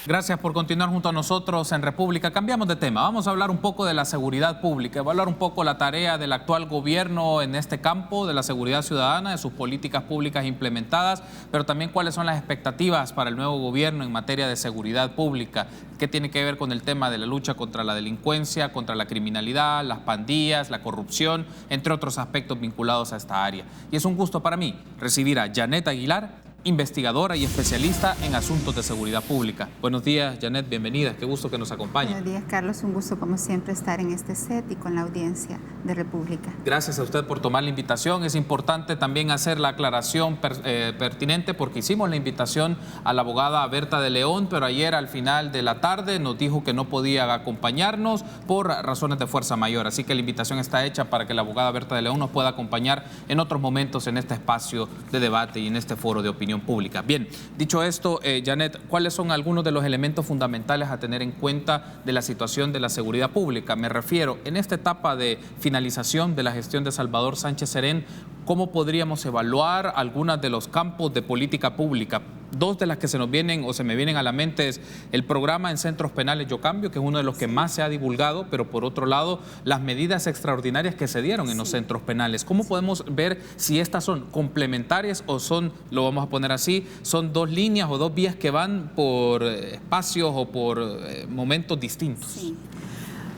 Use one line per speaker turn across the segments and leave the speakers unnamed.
Gracias por continuar junto a nosotros en República. Cambiamos de tema. Vamos a hablar un poco de la seguridad pública, evaluar un poco la tarea del actual gobierno en este campo de la seguridad ciudadana, de sus políticas públicas implementadas, pero también cuáles son las expectativas para el nuevo gobierno en materia de seguridad pública, qué tiene que ver con el tema de la lucha contra la delincuencia, contra la criminalidad, las pandillas, la corrupción, entre otros aspectos vinculados a esta área. Y es un gusto para mí recibir a Janet Aguilar, investigadora y especialista en asuntos de seguridad pública. Buenos días, Janet, bienvenida. Qué gusto que nos acompañe.
Buenos días, Carlos. Un gusto, como siempre, estar en este set y con la audiencia de República.
Gracias a usted por tomar la invitación. Es importante también hacer la aclaración pertinente porque hicimos la invitación a la abogada Berta de León, pero ayer al final de la tarde nos dijo que no podía acompañarnos por razones de fuerza mayor. Así que la invitación está hecha para que la abogada Berta de León nos pueda acompañar en otros momentos en este espacio de debate y en este foro de opinión pública. Bien, dicho esto, Janet, ¿cuáles son algunos de los elementos fundamentales a tener en cuenta de la situación de la seguridad pública? Me refiero, en esta etapa de finalización de la gestión de Salvador Sánchez Serén, ¿cómo podríamos evaluar algunos de los campos de política pública? Dos de las que se nos vienen o se me vienen a la mente es el programa en centros penales Yo Cambio, que es uno de los que más se ha divulgado, pero por otro lado, las medidas extraordinarias que se dieron en los centros penales. ¿Cómo podemos ver si estas son complementarias o son, lo vamos a poner así, son dos líneas o dos vías que van por espacios o por momentos distintos?
Sí.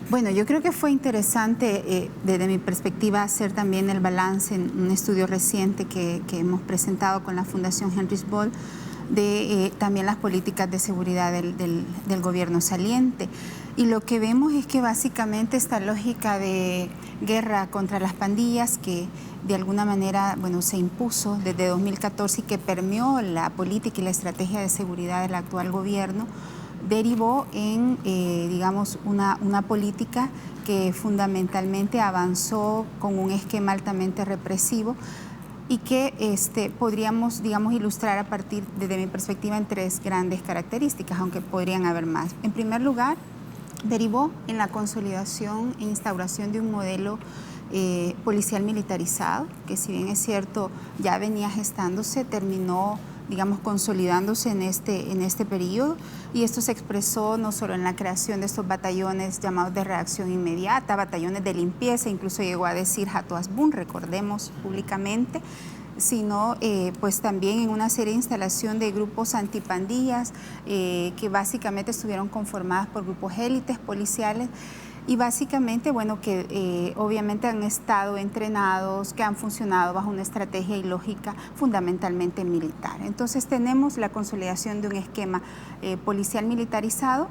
Bueno, yo creo que fue interesante desde mi perspectiva hacer también el balance en un estudio reciente que hemos presentado con la Fundación Heinrich Böll de también las políticas de seguridad del gobierno saliente. Y lo que vemos es que básicamente esta lógica de guerra contra las pandillas que de alguna manera, bueno, se impuso desde 2014 y que permeó la política y la estrategia de seguridad del actual gobierno, derivó en, digamos, una política que fundamentalmente avanzó con un esquema altamente represivo y que podríamos, digamos, ilustrar a partir, desde mi perspectiva, en tres grandes características, aunque podrían haber más. En primer lugar, derivó en la consolidación e instauración de un modelo policial militarizado, que si bien es cierto, ya venía gestándose, terminó, digamos, consolidándose en este periodo, y esto se expresó no solo en la creación de estos batallones llamados de reacción inmediata, batallones de limpieza, incluso llegó a decir Hato Asbun, recordemos públicamente, sino pues también en una serie de instalación de grupos antipandillas que básicamente estuvieron conformadas por grupos élites policiales y básicamente, bueno, que obviamente han estado entrenados, que han funcionado bajo una estrategia y lógica fundamentalmente militar. Entonces tenemos la consolidación de un esquema policial militarizado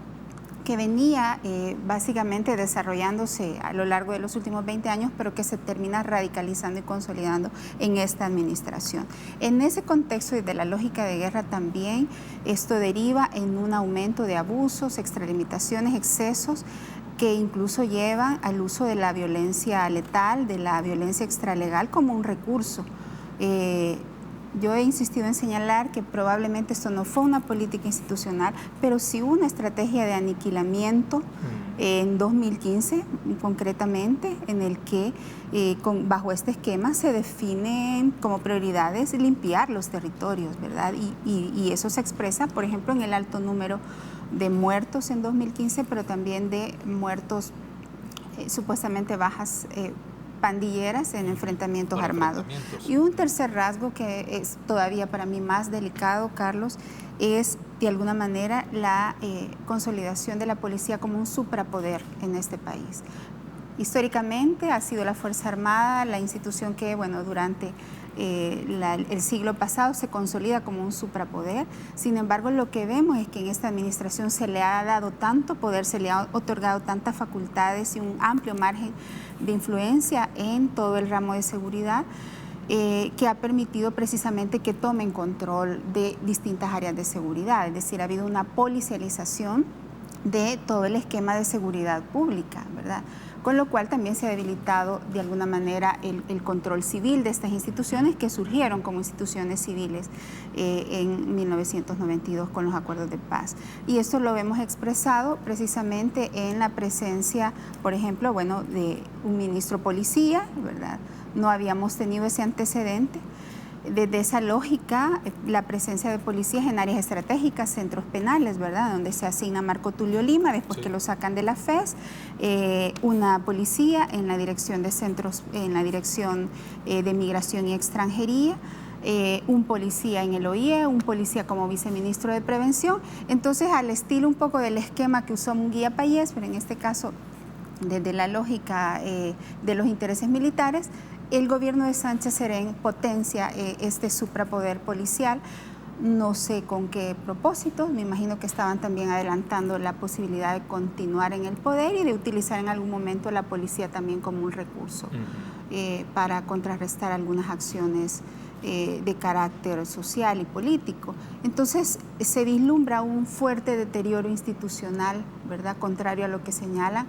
que venía básicamente desarrollándose a lo largo de los últimos 20 años, pero que se termina radicalizando y consolidando en esta administración. En ese contexto y de la lógica de guerra también, esto deriva en un aumento de abusos, extralimitaciones, excesos, que incluso llevan al uso de la violencia letal, de la violencia extralegal como un recurso. Yo he insistido en señalar que probablemente esto no fue una política institucional, pero sí una estrategia de aniquilamiento en 2015, concretamente, en el que bajo este esquema se definen como prioridades limpiar los territorios, ¿verdad? Y eso se expresa, por ejemplo, en el alto número de muertos en 2015, pero también de muertos supuestamente bajas pandilleras en enfrentamientos armados. Y un tercer rasgo que es todavía para mí más delicado, Carlos, es de alguna manera la consolidación de la policía como un suprapoder en este país. Históricamente ha sido la Fuerza Armada la institución que, bueno, durante el siglo pasado se consolida como un suprapoder. Sin embargo, lo que vemos es que en esta administración se le ha dado tanto poder, se le ha otorgado tantas facultades y un amplio margen de influencia en todo el ramo de seguridad que ha permitido precisamente que tomen control de distintas áreas de seguridad. Es decir, ha habido una policialización de todo el esquema de seguridad pública, ¿verdad? Con lo cual también se ha debilitado de alguna manera el control civil de estas instituciones que surgieron como instituciones civiles en 1992 con los acuerdos de paz. Y esto lo vemos expresado precisamente en la presencia, por ejemplo, bueno, de un ministro policía, ¿verdad? No habíamos tenido ese antecedente. Desde esa lógica, la presencia de policías en áreas estratégicas, centros penales, ¿verdad?, donde se asigna Marco Tulio Lima, después que lo sacan de la FES, una policía en la dirección de centros, en la dirección de migración y extranjería, un policía en el OIE, un policía como viceministro de prevención. Entonces, al estilo un poco del esquema que usó Munguía Payés, pero en este caso desde la lógica de los intereses militares, el gobierno de Sánchez Serén potencia este suprapoder policial. No sé con qué propósito, me imagino que estaban también adelantando la posibilidad de continuar en el poder y de utilizar en algún momento la policía también como un recurso para contrarrestar algunas acciones de carácter social y político. Entonces se vislumbra un fuerte deterioro institucional, ¿verdad?, contrario a lo que señalan,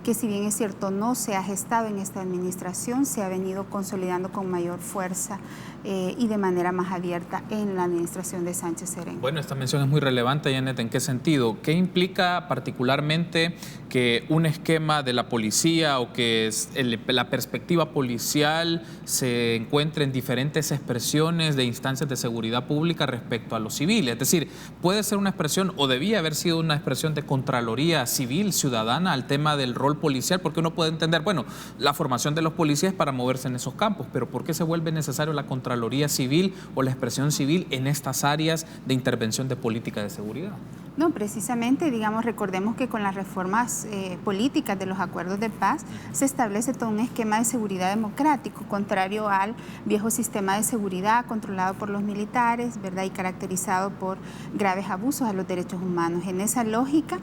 que si bien es cierto no se ha gestado en esta administración, se ha venido consolidando con mayor fuerza y de manera más abierta en la administración de Sánchez Serén.
Bueno, esta mención es muy relevante, Janet. ¿En qué sentido? ¿Qué implica particularmente que un esquema de la policía o que la perspectiva policial se encuentre en diferentes expresiones de instancias de seguridad pública respecto a los civiles? Es decir, puede ser una expresión o debía haber sido una expresión de contraloría civil, ciudadana al tema del rol policial, porque uno puede entender, bueno, la formación de los policías para moverse en esos campos, pero ¿por qué se vuelve necesario la contraloría civil o la expresión civil en estas áreas de intervención de política de seguridad?
No, precisamente, digamos, recordemos que con las reformas políticas de los acuerdos de paz se establece todo un esquema de seguridad democrático, contrario al viejo sistema de seguridad controlado por los militares, ¿verdad?, y caracterizado por graves abusos a los derechos humanos. En esa lógica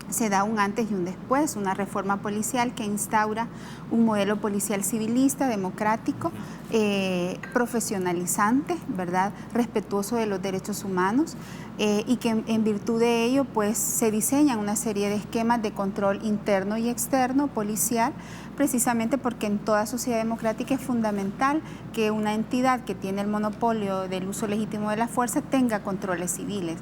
se da un antes y un después, una reforma policial que instaura un modelo policial civilista, democrático, profesionalizante, ¿verdad?, respetuoso de los derechos humanos, y que en virtud de ello pues se diseñan una serie de esquemas de control interno y externo policial, precisamente porque en toda sociedad democrática es fundamental que una entidad que tiene el monopolio del uso legítimo de la fuerza tenga controles civiles.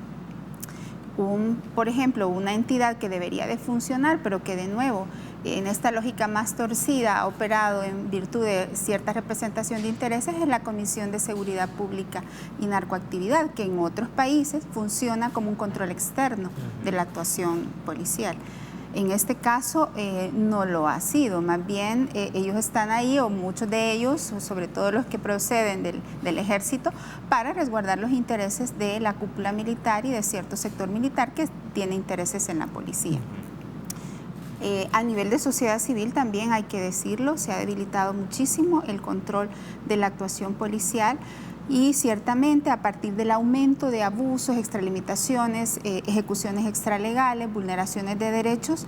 Por ejemplo, una entidad que debería de funcionar, pero que de nuevo, en esta lógica más torcida, ha operado en virtud de cierta representación de intereses, es la Comisión de Seguridad Pública y Narcoactividad, que en otros países funciona como un control externo de la actuación policial. En este caso no lo ha sido, más bien ellos están ahí, o muchos de ellos, sobre todo los que proceden del ejército, para resguardar los intereses de la cúpula militar y de cierto sector militar que tiene intereses en la policía. A nivel de sociedad civil también hay que decirlo, se ha debilitado muchísimo el control de la actuación policial. Y ciertamente a partir del aumento de abusos, extralimitaciones, ejecuciones extralegales, vulneraciones de derechos,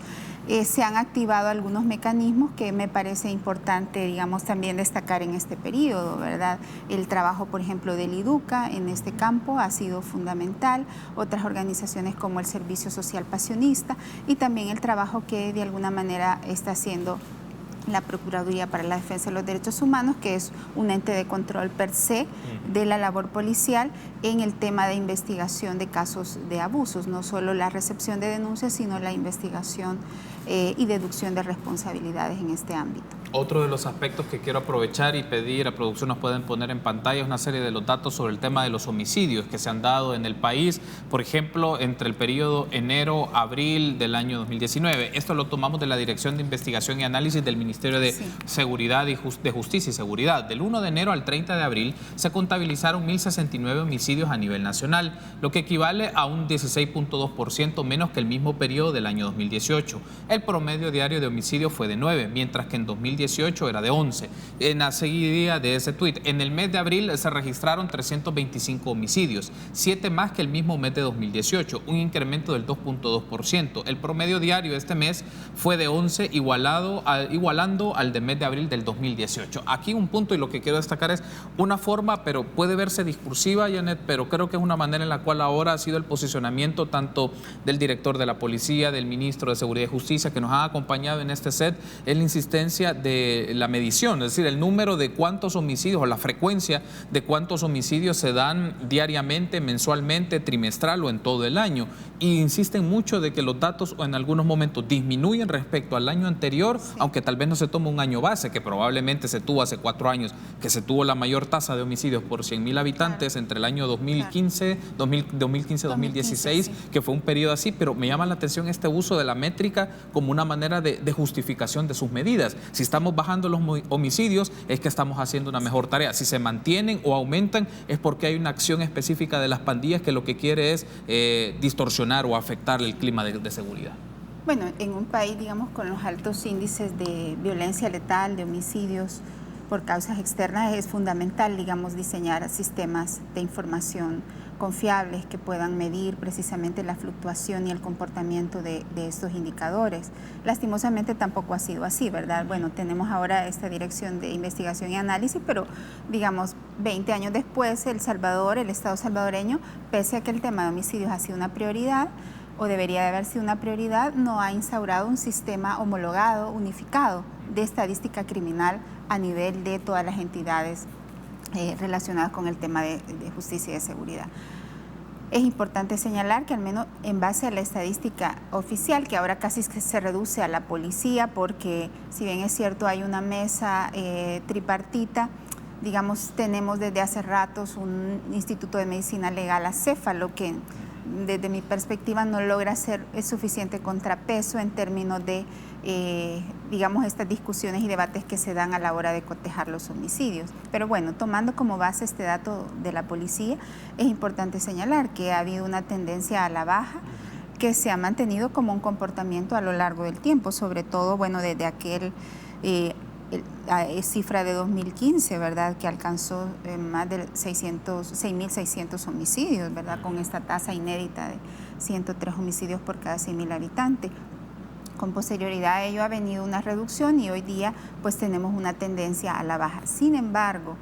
se han activado algunos mecanismos que me parece importante, digamos, también destacar en este periodo, ¿verdad? El trabajo, por ejemplo, del IDUCA en este campo ha sido fundamental, otras organizaciones como el Servicio Social Pasionista y también el trabajo que de alguna manera está haciendo la Procuraduría para la Defensa de los Derechos Humanos, que es un ente de control per se de la labor policial en el tema de investigación de casos de abusos, no solo la recepción de denuncias, sino la investigación y deducción de responsabilidades en este ámbito.
Otro de los aspectos que quiero aprovechar y pedir a producción nos pueden poner en pantalla es una serie de los datos sobre el tema de los homicidios que se han dado en el país, por ejemplo, entre el periodo enero-abril del año 2019. Esto lo tomamos de la Dirección de Investigación y Análisis del Ministerio de Seguridad y de Justicia y Seguridad. Del 1 de enero al 30 de abril se contabilizaron 1.069 homicidios a nivel nacional, lo que equivale a un 16.2% menos que el mismo periodo del año 2018. El promedio diario de homicidios fue de 9, mientras que en 2018 era de 11. En la seguidilla de ese tuit, en el mes de abril se registraron 325 homicidios, 7 más que el mismo mes de 2018, un incremento del 2.2%. El promedio diario de este mes fue de 11, igualando al del mes de abril del 2018. Aquí un punto, y lo que quiero destacar es una forma, pero puede verse discursiva, Janet, pero creo que es una manera en la cual ahora ha sido el posicionamiento tanto del director de la policía, del ministro de Seguridad y Justicia, que nos han acompañado en este set, es la insistencia de la medición, es decir, el número de cuántos homicidios o la frecuencia de cuántos homicidios se dan diariamente, mensualmente, trimestral o en todo el año. y insisten mucho de que los datos en algunos momentos disminuyen respecto al año anterior, sí, aunque tal vez no se tome un año base, que probablemente se tuvo hace 4 años, que se tuvo la mayor tasa de homicidios por 100.000 habitantes, claro, entre el año 2015, claro, 2015-2016, sí, que fue un periodo así, pero me llama la atención este uso de la métrica como una manera de justificación de sus medidas. Si estamos bajando los homicidios, es que estamos haciendo una mejor tarea. Si se mantienen o aumentan, es porque hay una acción específica de las pandillas que lo que quiere es distorsionar o afectar el clima de seguridad.
Bueno, en un país, digamos, con los altos índices de violencia letal, de homicidios por causas externas, es fundamental, digamos, diseñar sistemas de información confiables que puedan medir precisamente la fluctuación y el comportamiento de estos indicadores. Lastimosamente tampoco ha sido así, ¿verdad? Bueno, tenemos ahora esta dirección de investigación y análisis, pero digamos 20 años después, El Salvador, el Estado salvadoreño, pese a que el tema de homicidios ha sido una prioridad, o debería de haber sido una prioridad, no ha instaurado un sistema homologado, unificado de estadística criminal a nivel de todas las entidades relacionadas con el tema de justicia y de seguridad. Es importante señalar que al menos en base a la estadística oficial, que ahora casi se reduce a la policía, porque si bien es cierto hay una mesa tripartita, digamos, tenemos desde hace ratos un Instituto de Medicina Legal acéfalo que desde mi perspectiva no logra ser suficiente contrapeso en términos de, digamos, estas discusiones y debates que se dan a la hora de cotejar los homicidios. Pero bueno, tomando como base este dato de la policía, es importante señalar que ha habido una tendencia a la baja que se ha mantenido como un comportamiento a lo largo del tiempo, sobre todo, bueno, desde aquel cifra de 2015, ¿verdad?, que alcanzó más de 6.600 homicidios, ¿verdad?, con esta tasa inédita de 103 homicidios por cada 100.000 habitantes. Con posterioridad a ello ha venido una reducción y hoy día pues tenemos una tendencia a la baja. Sin embargo,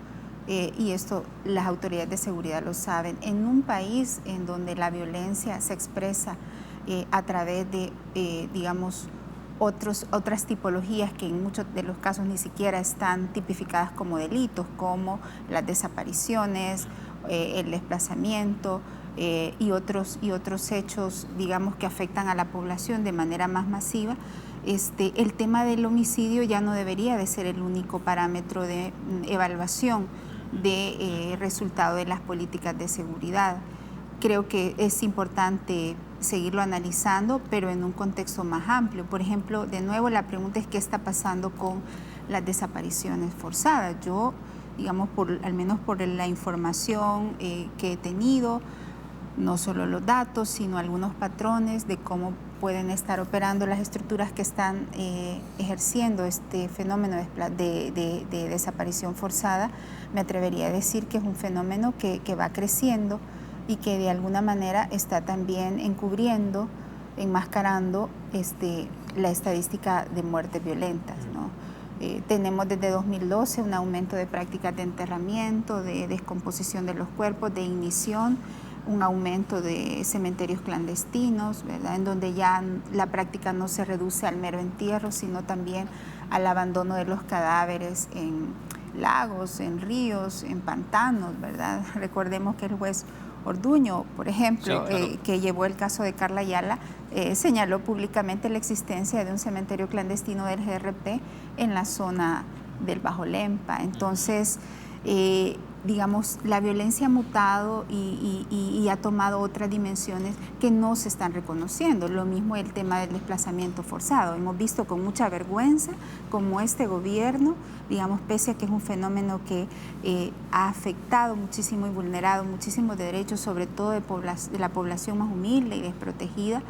y esto las autoridades de seguridad lo saben, en un país en donde la violencia se expresa a través de, digamos, otras tipologías que en muchos de los casos ni siquiera están tipificadas como delitos, como las desapariciones, el desplazamiento y otros hechos, digamos, que afectan a la población de manera más masiva. El tema del homicidio ya no debería de ser el único parámetro de evaluación de resultado de las políticas de seguridad. Creo que es importante seguirlo analizando, pero en un contexto más amplio. Por ejemplo, de nuevo, la pregunta es qué está pasando con las desapariciones forzadas. Yo, digamos, al menos por la información que he tenido, no solo los datos, sino algunos patrones de cómo pueden estar operando las estructuras que están ejerciendo este fenómeno de desaparición forzada, me atrevería a decir que es un fenómeno que va creciendo y que de alguna manera está también encubriendo, enmascarando la estadística de muertes violentas, ¿no? Tenemos desde 2012 un aumento de prácticas de enterramiento, de descomposición de los cuerpos, de ignición, un aumento de cementerios clandestinos, ¿verdad?, en donde ya la práctica no se reduce al mero entierro, sino también al abandono de los cadáveres en lagos, en ríos, en pantanos, ¿verdad? Recordemos que el juez Orduño, por ejemplo, sí, claro, que llevó el caso de Carla Ayala, señaló públicamente la existencia de un cementerio clandestino del GRP en la zona del Bajo Lempa. Entonces, digamos, la violencia ha mutado y ha tomado otras dimensiones que no se están reconociendo. Lo mismo el tema del desplazamiento forzado. Hemos visto con mucha vergüenza cómo este gobierno, digamos, pese a que es un fenómeno que ha afectado muchísimo y vulnerado muchísimos derechos, sobre todo de la población más humilde y desprotegida,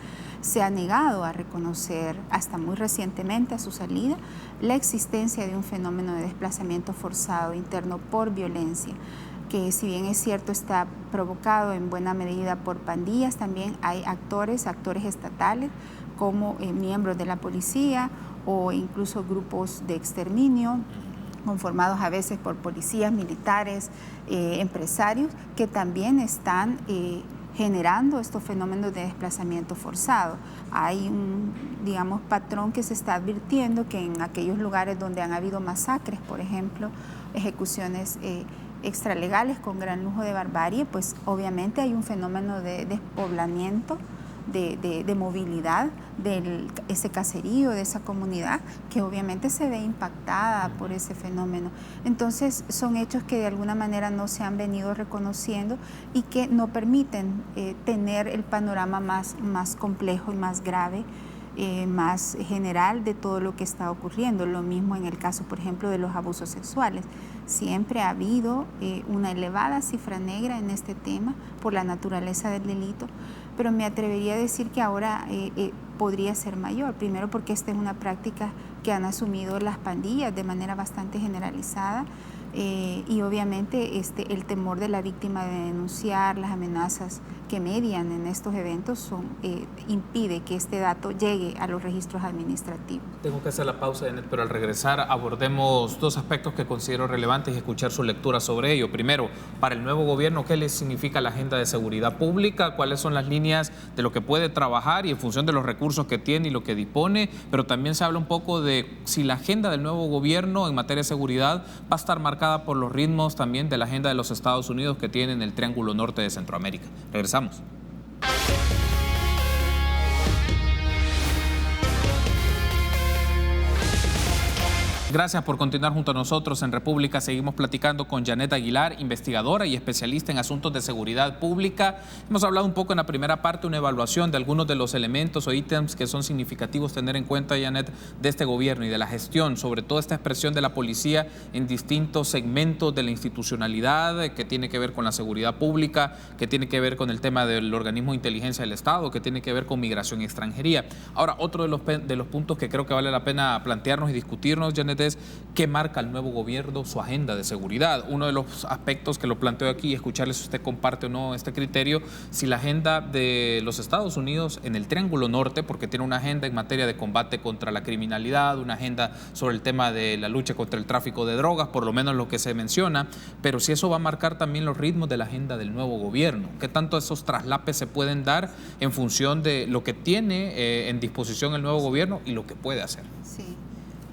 se ha negado a reconocer, hasta muy recientemente a su salida, la existencia de un fenómeno de desplazamiento forzado interno por violencia, que si bien es cierto está provocado en buena medida por pandillas, también hay actores estatales como miembros de la policía o incluso grupos de exterminio conformados a veces por policías, militares, empresarios, que también están generando estos fenómenos de desplazamiento forzado. Hay un, digamos, patrón que se está advirtiendo que en aquellos lugares donde han habido masacres, por ejemplo, ejecuciones extralegales con gran lujo de barbarie, pues obviamente hay un fenómeno de despoblamiento de movilidad de ese caserío, de esa comunidad, que obviamente se ve impactada por ese fenómeno. Entonces son hechos que de alguna manera no se han venido reconociendo y que no permiten tener el panorama más complejo y más grave, más general de todo lo que está ocurriendo. Lo mismo en el caso, por ejemplo, de los abusos sexuales. Siempre ha habido una elevada cifra negra en este tema por la naturaleza del delito, pero me atrevería a decir que ahora podría ser mayor. Primero porque esta es una práctica que han asumido las pandillas de manera bastante generalizada, y obviamente el temor de la víctima de denunciar, las amenazas que median en estos eventos impide que este dato llegue a los registros administrativos.
Tengo que hacer la pausa, Janet, pero al regresar abordemos dos aspectos que considero relevantes y escuchar su lectura sobre ello. Primero, para el nuevo gobierno, ¿qué le significa la agenda de seguridad pública? ¿Cuáles son las líneas de lo que puede trabajar y en función de los recursos que tiene y lo que dispone? Pero también se habla un poco de si la agenda del nuevo gobierno en materia de seguridad va a estar marcada por los ritmos también de la agenda de los Estados Unidos que tienen el Triángulo Norte de Centroamérica. Regresamos. Gracias por continuar junto a nosotros en República. Seguimos platicando con Janet Aguilar, investigadora y especialista en asuntos de seguridad pública. Hemos hablado un poco en la primera parte, una evaluación de algunos de los elementos o ítems que son significativos tener en cuenta, Janet, de este gobierno y de la gestión, sobre todo esta expresión de la policía en distintos segmentos de la institucionalidad, que tiene que ver con la seguridad pública, que tiene que ver con el tema del organismo de inteligencia del Estado, que tiene que ver con migración y extranjería. Ahora, otro de los puntos que creo que vale la pena plantearnos y discutirnos, Janet, es qué marca el nuevo gobierno su agenda de seguridad. Uno de los aspectos que lo planteo aquí, escucharle si usted comparte o no este criterio, si la agenda de los Estados Unidos en el Triángulo Norte, porque tiene una agenda en materia de combate contra la criminalidad, una agenda sobre el tema de la lucha contra el tráfico de drogas, por lo menos lo que se menciona, pero si eso va a marcar también los ritmos de la agenda del nuevo gobierno, qué tanto esos traslapes se pueden dar en función de lo que tiene en disposición el nuevo gobierno y lo que puede hacer.
Sí.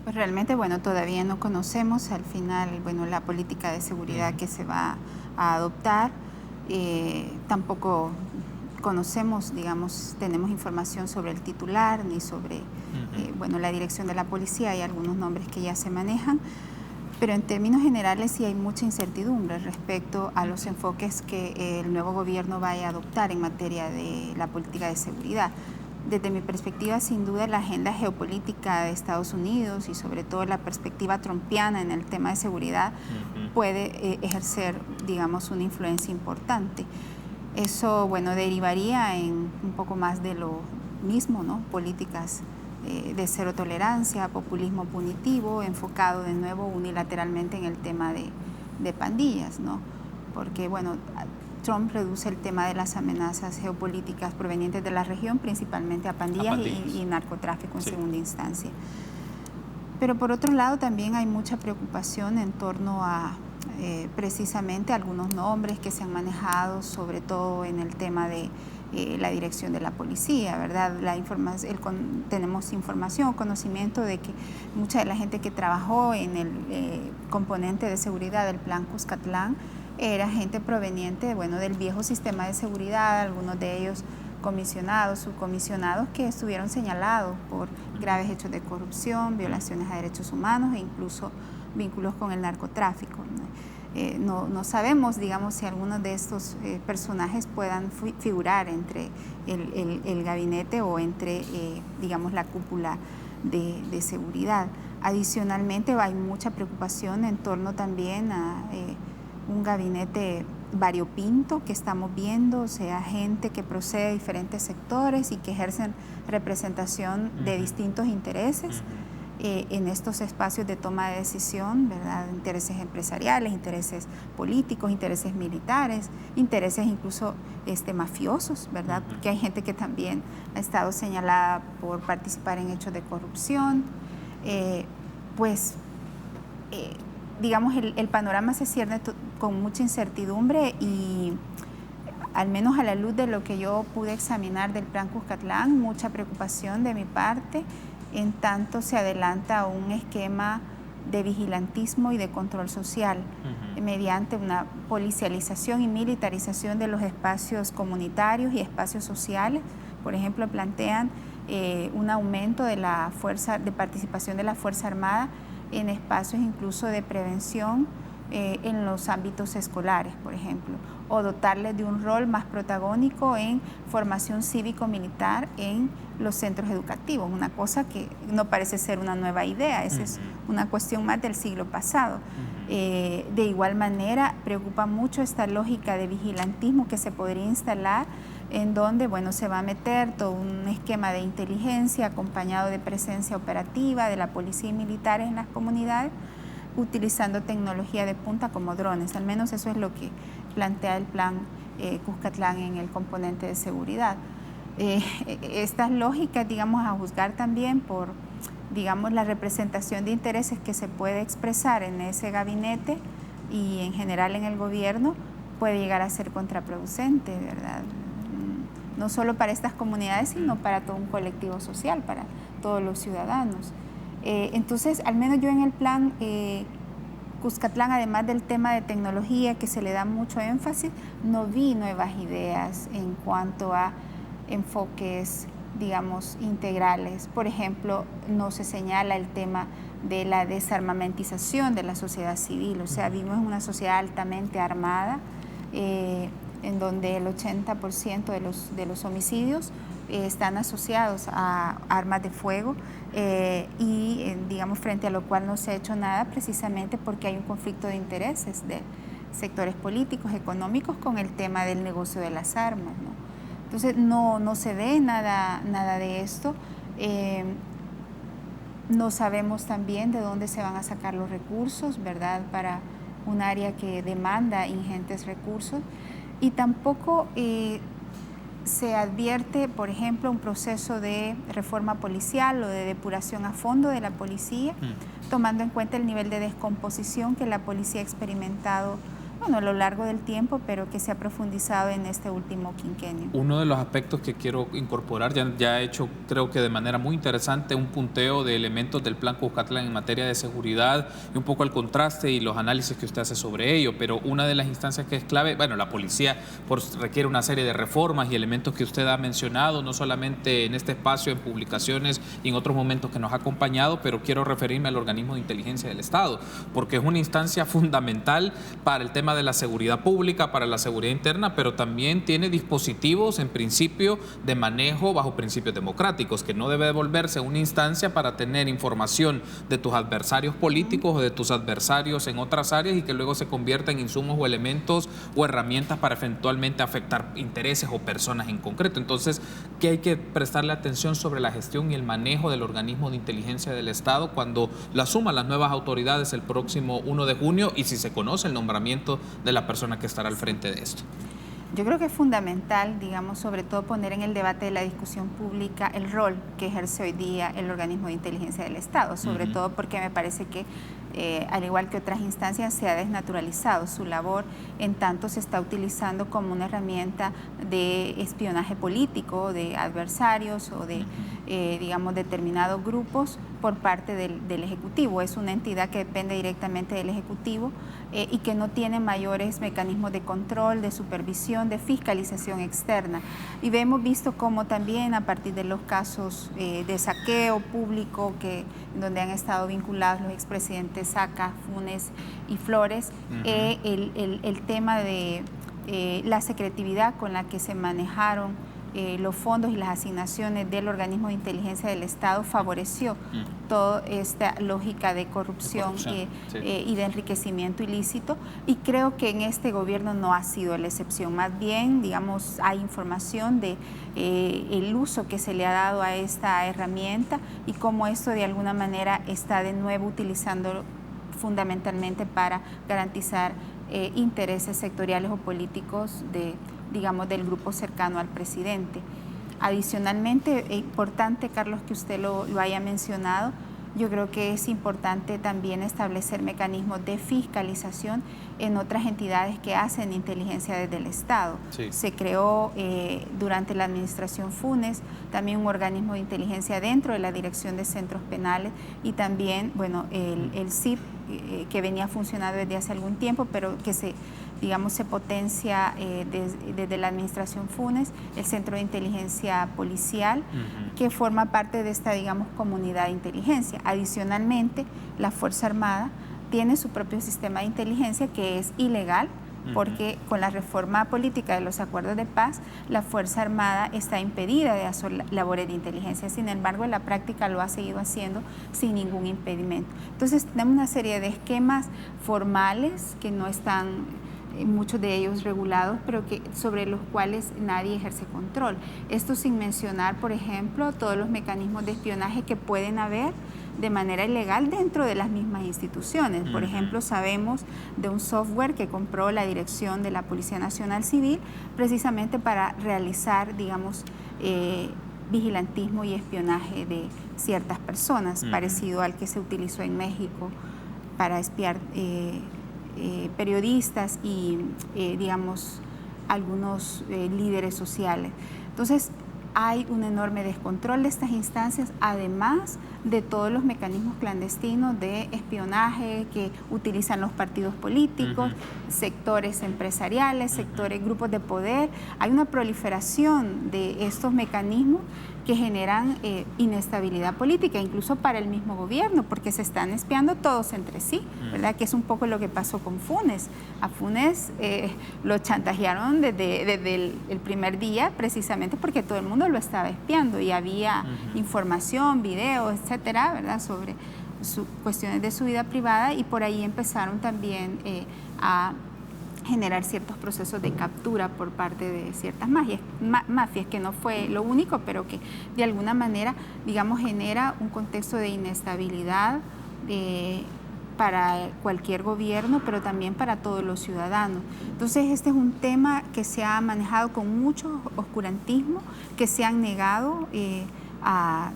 Pues realmente, bueno, todavía no conocemos al final, bueno, la política de seguridad que se va a adoptar. Tampoco conocemos, digamos, tenemos información sobre el titular ni sobre, bueno, la dirección de la policía. Hay algunos nombres que ya se manejan, pero en términos generales sí hay mucha incertidumbre respecto a los enfoques que el nuevo gobierno vaya a adoptar en materia de la política de seguridad. Desde mi perspectiva, sin duda, la agenda geopolítica de Estados Unidos y sobre todo la perspectiva trumpiana en el tema de seguridad puede ejercer, digamos, una influencia importante. Eso, bueno, derivaría en un poco más de lo mismo, ¿no? Políticas de cero tolerancia, populismo punitivo, enfocado de nuevo unilateralmente en el tema de pandillas, ¿no? Porque, bueno, Trump reduce el tema de las amenazas geopolíticas provenientes de la región, principalmente a pandillas. Y narcotráfico en segunda instancia. Pero por otro lado también hay mucha preocupación en torno a precisamente algunos nombres que se han manejado, sobre todo en el tema de la dirección de la policía, ¿verdad? Tenemos información, conocimiento de que mucha de la gente que trabajó en el componente de seguridad del Plan Cuscatlán era gente proveniente, bueno, del viejo sistema de seguridad, algunos de ellos comisionados, subcomisionados, que estuvieron señalados por graves hechos de corrupción, violaciones a derechos humanos e incluso vínculos con el narcotráfico, ¿no? No sabemos, digamos, si algunos de estos personajes puedan figurar entre el gabinete o entre, digamos, la cúpula de seguridad. Adicionalmente, hay mucha preocupación en torno también a un gabinete variopinto que estamos viendo, o sea, gente que procede de diferentes sectores y que ejercen representación de distintos intereses en estos espacios de toma de decisión, ¿verdad? Intereses empresariales, intereses políticos, intereses militares, intereses incluso mafiosos, ¿verdad? Porque hay gente que también ha estado señalada por participar en hechos de corrupción. Digamos, el panorama se cierne con mucha incertidumbre y, al menos a la luz de lo que yo pude examinar del Plan Cuscatlán, mucha preocupación de mi parte, en tanto se adelanta un esquema de vigilantismo y de control social mediante una policialización y militarización de los espacios comunitarios y espacios sociales, Por ejemplo, plantean un aumento de la participación de la Fuerza Armada en espacios incluso de prevención en los ámbitos escolares, por ejemplo, o dotarles de un rol más protagónico en formación cívico-militar en los centros educativos, una cosa que no parece ser una nueva idea, esa es una cuestión más del siglo pasado. De igual manera, preocupa mucho esta lógica de vigilantismo que se podría instalar, en donde, bueno, se va a meter todo un esquema de inteligencia acompañado de presencia operativa de la policía y militares en las comunidades, utilizando tecnología de punta como drones. Al menos eso es lo que plantea el plan Cuscatlán en el componente de seguridad. Estas lógicas, digamos, a juzgar también por, digamos, la representación de intereses que se puede expresar en ese gabinete y en general en el gobierno, puede llegar a ser contraproducente, ¿verdad? No solo para estas comunidades, sino para todo un colectivo social, para todos los ciudadanos. Entonces, al menos yo en el plan Cuscatlán, además del tema de tecnología que se le da mucho énfasis, no vi nuevas ideas en cuanto a enfoques, digamos, integrales. Por ejemplo, no se señala el tema de la desarmamentización de la sociedad civil. O sea, vivimos en una sociedad altamente armada, en donde el 80% de los homicidios están asociados a armas de fuego digamos, frente a lo cual no se ha hecho nada precisamente porque hay un conflicto de intereses de sectores políticos, económicos con el tema del negocio de las armas, ¿no? Entonces no se ve nada de esto. No sabemos también de dónde se van a sacar los recursos, ¿verdad?, para un área que demanda ingentes recursos, y tampoco se advierte, por ejemplo, un proceso de reforma policial o de depuración a fondo de la policía, tomando en cuenta el nivel de descomposición que la policía ha experimentado, bueno, a lo largo del tiempo, pero que se ha profundizado en este último quinquenio.
Uno de los aspectos que quiero incorporar, ya he hecho, creo que de manera muy interesante, un punteo de elementos del plan Cuscatlán en materia de seguridad y un poco el contraste y los análisis que usted hace sobre ello, pero una de las instancias que es clave, bueno, la policía requiere una serie de reformas y elementos que usted ha mencionado, no solamente en este espacio, en publicaciones y en otros momentos que nos ha acompañado, pero quiero referirme al organismo de inteligencia del Estado, porque es una instancia fundamental para el tema de la seguridad pública, para la seguridad interna, pero también tiene dispositivos en principio de manejo bajo principios democráticos, que no debe volverse una instancia para tener información de tus adversarios políticos o de tus adversarios en otras áreas y que luego se convierta en insumos o elementos o herramientas para eventualmente afectar intereses o personas en concreto. Entonces, ¿qué hay que prestarle atención sobre la gestión y el manejo del organismo de inteligencia del Estado cuando lo asuman las nuevas autoridades el próximo 1 de junio y si se conoce el nombramiento de la persona que estará al frente de esto?
Yo creo que es fundamental, digamos, sobre todo poner en el debate de la discusión pública el rol que ejerce hoy día el organismo de inteligencia del Estado, sobre todo porque me parece que, al igual que otras instancias, se ha desnaturalizado su labor, en tanto se está utilizando como una herramienta de espionaje político, de adversarios o de, digamos, determinados grupos por parte del Ejecutivo. Es una entidad que depende directamente del Ejecutivo y que no tiene mayores mecanismos de control, de supervisión, de fiscalización externa. Y hemos visto cómo también a partir de los casos de saqueo público donde han estado vinculados los expresidentes Saca, Funes y Flores, el tema de la secretividad con la que se manejaron los fondos y las asignaciones del organismo de inteligencia del Estado favoreció toda esta lógica de corrupción y de enriquecimiento ilícito, y creo que en este gobierno no ha sido la excepción. Más bien, digamos, hay información de el uso que se le ha dado a esta herramienta y cómo esto de alguna manera está de nuevo utilizando fundamentalmente para garantizar intereses sectoriales o políticos digamos, del grupo cercano al presidente. Adicionalmente, es importante, Carlos, que usted lo haya mencionado, yo creo que es importante también establecer mecanismos de fiscalización en otras entidades que hacen inteligencia desde el Estado. Sí. Se creó durante la administración Funes también un organismo de inteligencia dentro de la Dirección de Centros Penales y también, bueno, el CIP que venía funcionando desde hace algún tiempo, pero que se potencia desde la administración Funes, el Centro de Inteligencia Policial, que forma parte de esta, comunidad de inteligencia. Adicionalmente, la Fuerza Armada tiene su propio sistema de inteligencia que es ilegal, porque con la reforma política de los acuerdos de paz, la Fuerza Armada está impedida de hacer labores de inteligencia. Sin embargo, en la práctica lo ha seguido haciendo sin ningún impedimento. Entonces, tenemos una serie de esquemas formales que no están, muchos de ellos regulados, pero sobre los cuales nadie ejerce control. Esto sin mencionar, por ejemplo, todos los mecanismos de espionaje que pueden haber de manera ilegal dentro de las mismas instituciones. Por ejemplo, sabemos de un software que compró la dirección de la Policía Nacional Civil precisamente para realizar, vigilantismo y espionaje de ciertas personas, parecido al que se utilizó en México para espiar periodistas y, algunos líderes sociales. Entonces, hay un enorme descontrol de estas instancias, además de todos los mecanismos clandestinos de espionaje que utilizan los partidos políticos, sectores empresariales, grupos de poder. Hay una proliferación de estos mecanismos que generan inestabilidad política, incluso para el mismo gobierno, porque se están espiando todos entre sí, ¿verdad? Que es un poco lo que pasó con Funes. A Funes lo chantajearon desde el primer día, precisamente porque todo el mundo lo estaba espiando y había información, videos, etcétera, ¿verdad? Sobre cuestiones de su vida privada, y por ahí empezaron también a generar ciertos procesos de captura por parte de ciertas mafias, que no fue lo único, pero que de alguna manera, genera un contexto de inestabilidad para cualquier gobierno, pero también para todos los ciudadanos. Entonces, este es un tema que se ha manejado con mucho oscurantismo, que se han negado a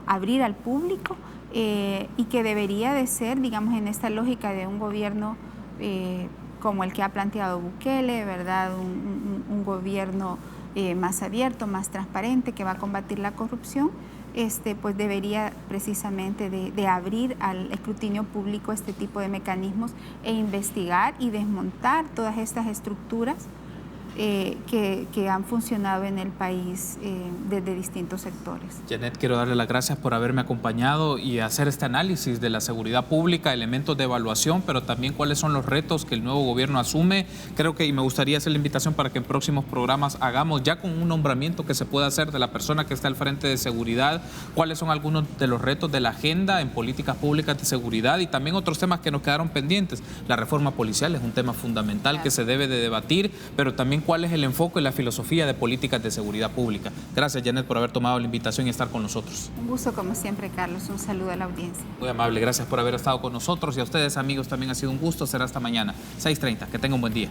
abrir al público, y que debería de ser, en esta lógica de un gobierno como el que ha planteado Bukele, ¿verdad? Un gobierno más abierto, más transparente, que va a combatir la corrupción, pues debería precisamente de abrir al escrutinio público este tipo de mecanismos e investigar y desmontar todas estas estructuras que han funcionado en el país desde distintos sectores.
Janet, quiero darle las gracias por haberme acompañado y hacer este análisis de la seguridad pública, elementos de evaluación, pero también cuáles son los retos que el nuevo gobierno asume. Creo que, y me gustaría hacer la invitación para que en próximos programas hagamos ya con un nombramiento que se pueda hacer de la persona que está al frente de seguridad, cuáles son algunos de los retos de la agenda en políticas públicas de seguridad y también otros temas que nos quedaron pendientes. La reforma policial es un tema fundamental que se debe de debatir, pero también cuál es el enfoque y la filosofía de políticas de seguridad pública. Gracias, Janet, por haber tomado la invitación y estar con nosotros.
Un gusto, como siempre, Carlos. Un saludo a la audiencia.
Muy amable, gracias por haber estado con nosotros, y a ustedes, amigos, también ha sido un gusto. Será hasta mañana, 6:30. Que tengan un buen día.